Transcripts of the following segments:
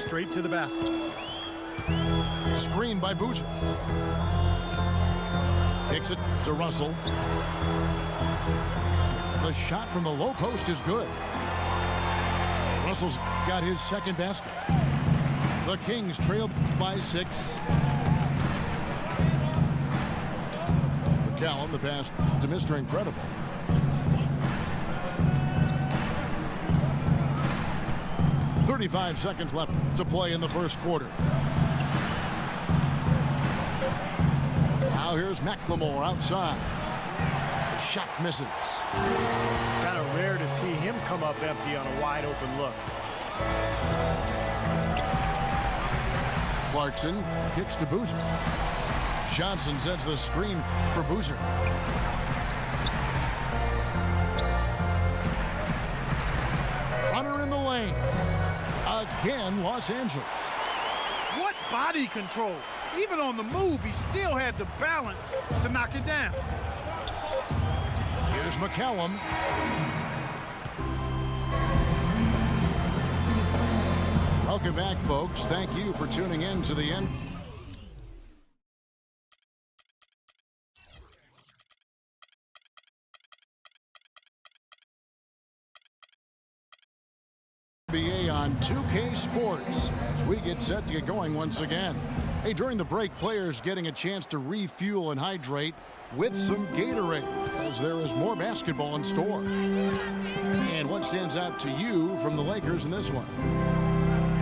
straight to the basket. Screen by Boozer. Kicks it to Russell. The shot from the low post is good. Russell's got his second basket. The Kings trail by 6. McCallum, the pass to Mr. Incredible. .35 seconds left to play in the first quarter. Now here's McLemore outside. The shot misses. Kind of rare to see him come up empty on a wide open look. Clarkson kicks to Boozer. Johnson sets the screen for Boozer. Runner in the lane. Again, Los Angeles. What body control. Even on the move, he still had the balance to knock it down. Here's McCallum. Welcome back, folks. Thank you for tuning in to the end. NBA on 2K Sports as we get set to get going once again. Hey, during the break, players getting a chance to refuel and hydrate with some Gatorade as there is more basketball in store. And what stands out to you from the Lakers in this one?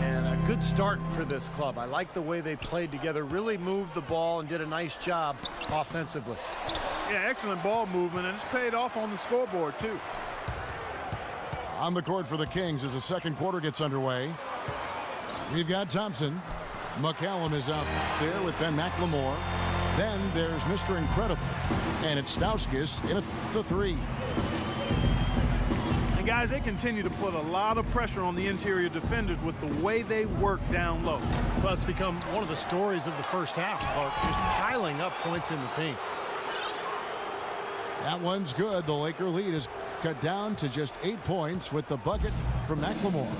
And a good start for this club. I like the way they played together, really moved the ball and did a nice job offensively. Yeah, excellent ball movement, and it's paid off on the scoreboard, too. On the court for the Kings as the second quarter gets underway. We've got Thompson. McCallum is out there with Ben McLemore. Then there's Mr. Incredible. And it's Stauskas in at the 3. And guys, they continue to put a lot of pressure on the interior defenders with the way they work down low. Well, it's become one of the stories of the first half, Clark, just piling up points in the paint. That one's good. The Laker lead is cut down to just 8 points with the bucket from McLemore.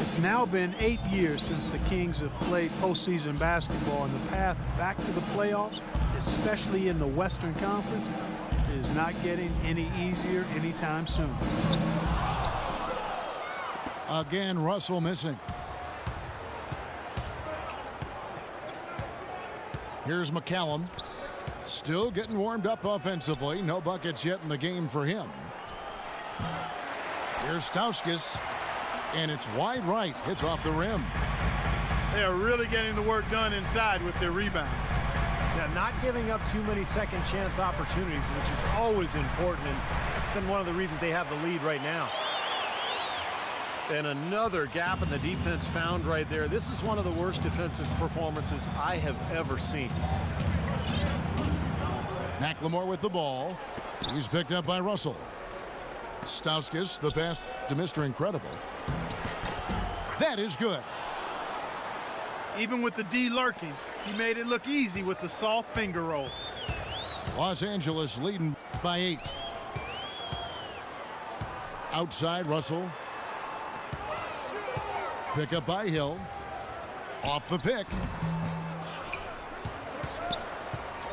It's now been 8 years since the Kings have played postseason basketball, and the path back to the playoffs, especially in the Western Conference, is not getting any easier anytime soon. Again, Russell missing. Here's McCallum. Still getting warmed up offensively. No buckets yet in the game for him. Here's Stauskas. And it's wide right. Hits off the rim. They are really getting the work done inside with their rebound. Yeah, not giving up too many second chance opportunities, which is always important, and it's been one of the reasons they have the lead right now. And another gap in the defense found right there. This is one of the worst defensive performances I have ever seen. McLemore with the ball. He's picked up by Russell. Stauskas, the pass to Mr. Incredible. That is good. Even with the D lurking, he made it look easy with the soft finger roll. Los Angeles leading by 8. Outside, Russell. Pick up by Hill. Off the pick.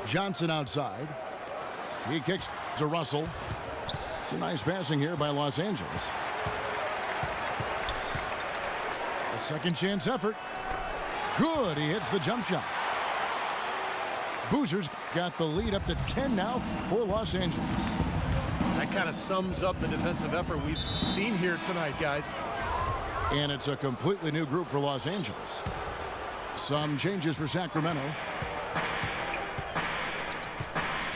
Johnson outside. He kicks to Russell. Some nice passing here by Los Angeles. A second chance effort. Good. He hits the jump shot. Boozer's got the lead up to 10 now for Los Angeles. That kind of sums up the defensive effort we've seen here tonight, guys. And it's a completely new group for Los Angeles. Some changes for Sacramento.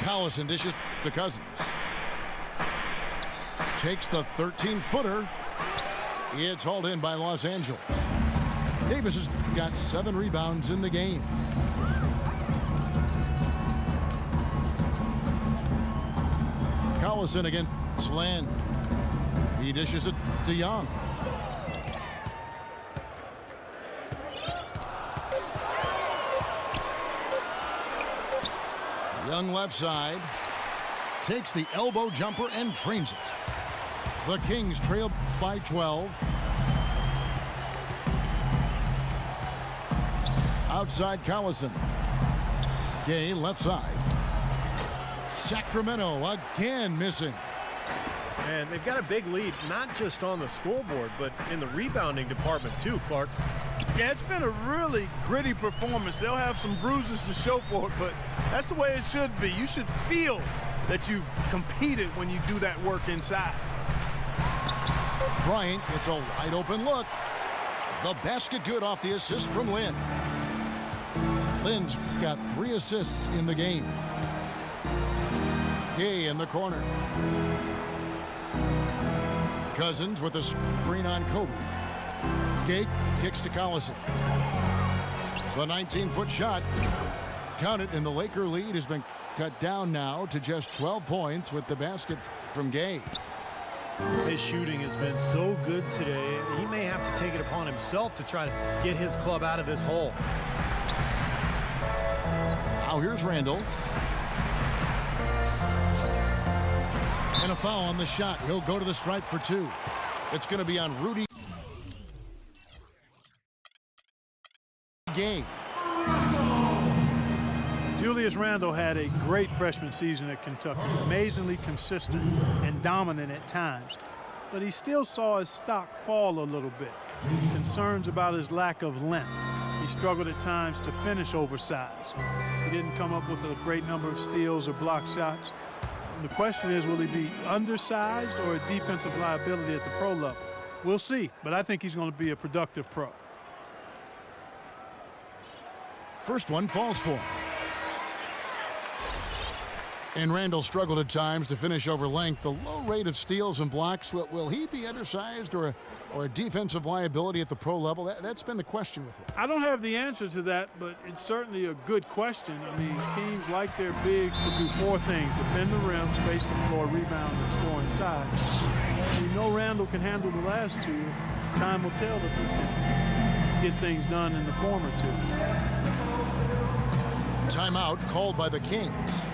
Collison dishes to Cousins. Takes the 13-footer. It's hauled in by Los Angeles. Davis has got 7 rebounds in the game. Collison against Len. He dishes it to Young. Young left side. Takes the elbow jumper and drains it. The Kings trail by 12. outside Collison. Gay left side. Sacramento again missing. And they've got a big lead, not just on the scoreboard, but in the rebounding department too, Clark. Yeah, it's been a really gritty performance. They'll have some bruises to show for it, but that's the way it should be. You should feel that you've competed when you do that work inside. Bryant gets a wide open look. The basket good off the assist from Lynn. Lynn's got 3 assists in the game. Gay in the corner. Cousins with a screen on Kobe. Gay kicks to Collison. The 19-foot shot. Count it, and the Laker lead has been cut down now to just 12 points with the basket from Gay. His shooting has been so good today, he may have to take it upon himself to try to get his club out of this hole. Now here's Randall. And a foul on the shot. He'll go to the stripe for 2. It's going to be on Rudy Gay. Julius Randle had a great freshman season at Kentucky, amazingly consistent and dominant at times. But he still saw his stock fall a little bit. Concerns about his lack of length. He struggled at times to finish oversized. He didn't come up with a great number of steals or block shots. The question is, will he be undersized or a defensive liability at the pro level? We'll see, but I think he's going to be a productive pro. First one falls for him. And Randall struggled at times to finish over length. The low rate of steals and blocks, will he be undersized or a defensive liability at the pro level? That's been the question with him. I don't have the answer to that, but it's certainly a good question. I mean, teams like their bigs to do 4 things: defend the rim, space the floor, rebound, and score inside. You know Randall can handle the last 2. Time will tell if he can get things done in the former 2. Timeout called by the Kings.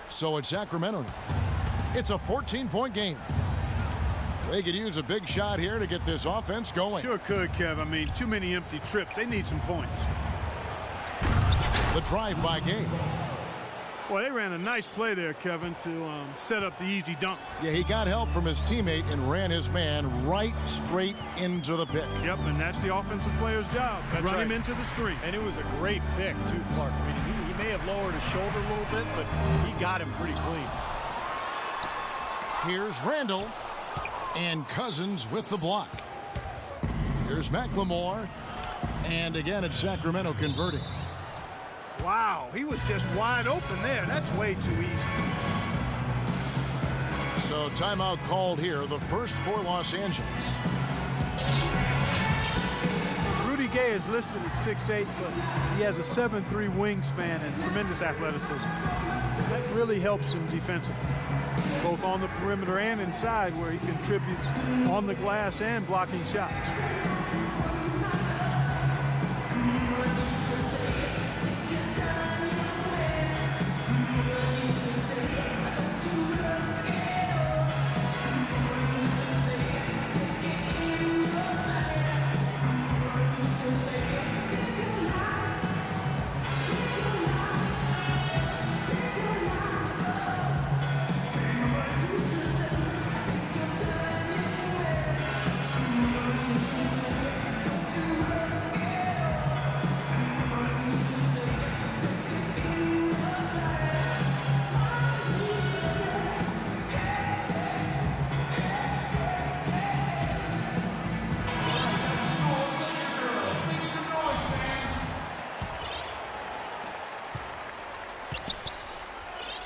So it's Sacramento now. It's a 14-point game. They could use a big shot here to get this offense going. Sure could, Kev. I mean, too many empty trips. They need some points. The drive by Gay. Well, they ran a nice play there, Kevin, to set up the easy dunk. Yeah, he got help from his teammate and ran his man right straight into the pick. Yep, and that's the offensive player's job. That's Run right. him into the screen. And it was a great pick, too, Clark. I mean, he may have lowered his shoulder a little bit, but he got him pretty clean. Here's Randall. And Cousins with the block. Here's McLemore. And again, it's Sacramento converting. Wow, he was just wide open there. That's way too easy. So timeout called here, the first for Los Angeles. Rudy Gay is listed at 6'8", but he has a 7'3" wingspan and tremendous athleticism. That really helps him defensively, both on the perimeter and inside, where he contributes on the glass and blocking shots.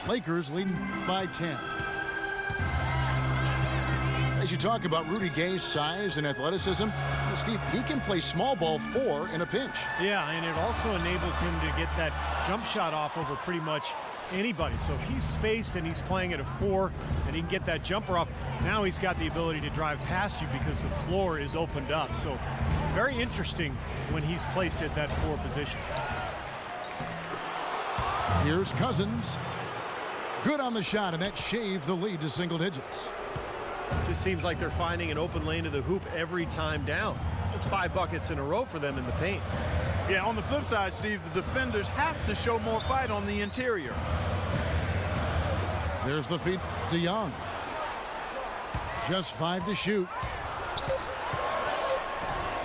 Lakers leading by 10. As you talk about Rudy Gay's size and athleticism, Steve, he can play small ball 4 in a pinch. Yeah, and it also enables him to get that jump shot off over pretty much anybody. So if he's spaced and he's playing at a 4 and he can get that jumper off, now he's got the ability to drive past you because the floor is opened up. So very interesting when he's placed at that 4 position. Here's Cousins. Good on the shot, and that shaves the lead to single digits. Just seems like they're finding an open lane to the hoop every time down. It's 5 buckets in a row for them in the paint. Yeah, on the flip side, Steve, the defenders have to show more fight on the interior. There's the feed to Young. Just 5 to shoot.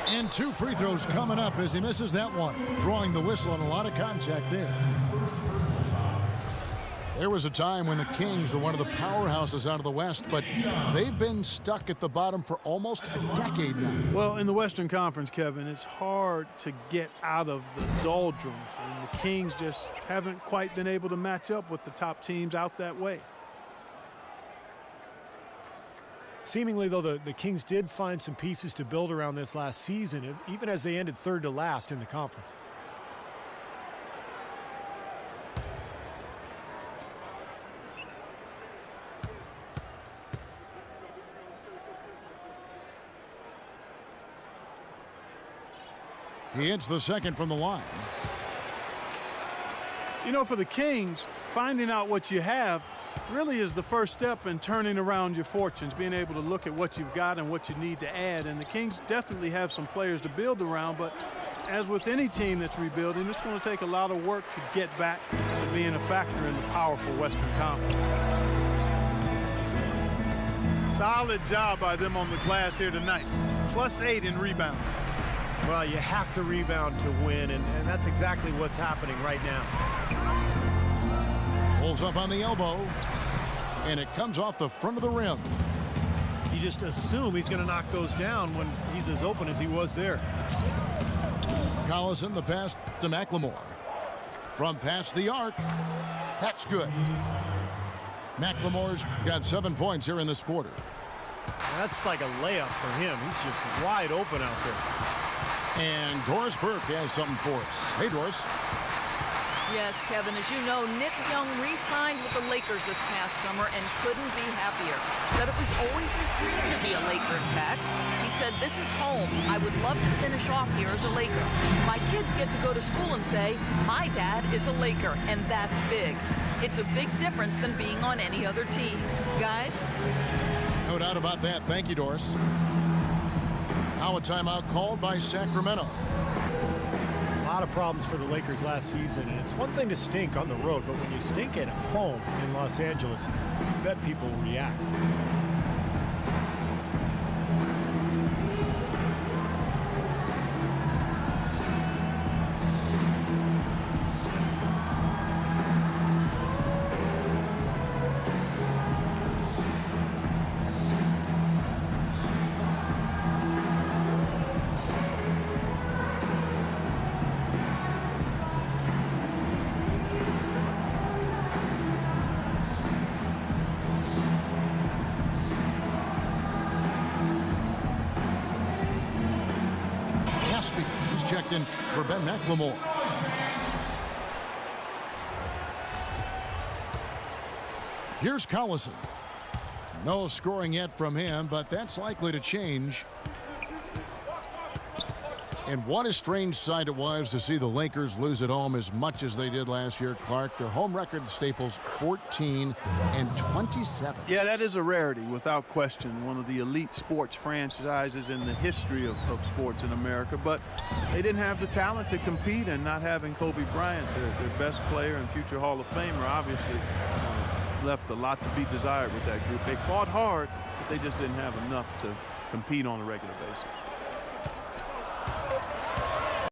And 2 free throws coming up as he misses that one. Drawing the whistle and a lot of contact there. There was a time when the Kings were one of the powerhouses out of the West, but they've been stuck at the bottom for almost a decade now. Well, in the Western Conference, Kevin, it's hard to get out of the doldrums, and the Kings just haven't quite been able to match up with the top teams out that way. Seemingly, though, the Kings did find some pieces to build around this last season, even as they ended 3rd to last in the conference. He hits the second from the line. You know, for the Kings, finding out what you have really is the first step in turning around your fortunes, being able to look at what you've got and what you need to add. And the Kings definitely have some players to build around, but as with any team that's rebuilding, it's going to take a lot of work to get back to being a factor in the powerful Western Conference. Solid job by them on the glass here tonight. +8 in rebound. Well, you have to rebound to win, and that's exactly what's happening right now. Pulls up on the elbow, and it comes off the front of the rim. You just assume he's going to knock those down when he's as open as he was there. Collison, the pass to McLemore. From past the arc, that's good. McLemore's got 7 points here in this quarter. That's like a layup for him. He's just wide open out there. And Doris Burke has something for us. Hey, Doris. Yes, Kevin, as you know, Nick Young re-signed with the Lakers this past summer and couldn't be happier. Said it was always his dream to be a Laker, in fact. He said, "This is home. I would love to finish off here as a Laker. My kids get to go to school and say, my dad is a Laker, and that's big. It's a big difference than being on any other team." Guys? No doubt about that. Thank you, Doris. Now a timeout called by Sacramento. A lot of problems for the Lakers last season, and it's one thing to stink on the road, but when you stink at home in Los Angeles, I bet people will react. He's checked in for Ben McLemore. Here's Collison. No scoring yet from him, but that's likely to change. And what a strange sight it was to see the Lakers lose at home as much as they did last year, Clark. Their home record at Staples, 14-27. Yeah, that is a rarity, without question. One of the elite sports franchises in the history of sports in America. But they didn't have the talent to compete, and not having Kobe Bryant, their best player and future Hall of Famer, obviously left a lot to be desired with that group. They fought hard, but they just didn't have enough to compete on a regular basis.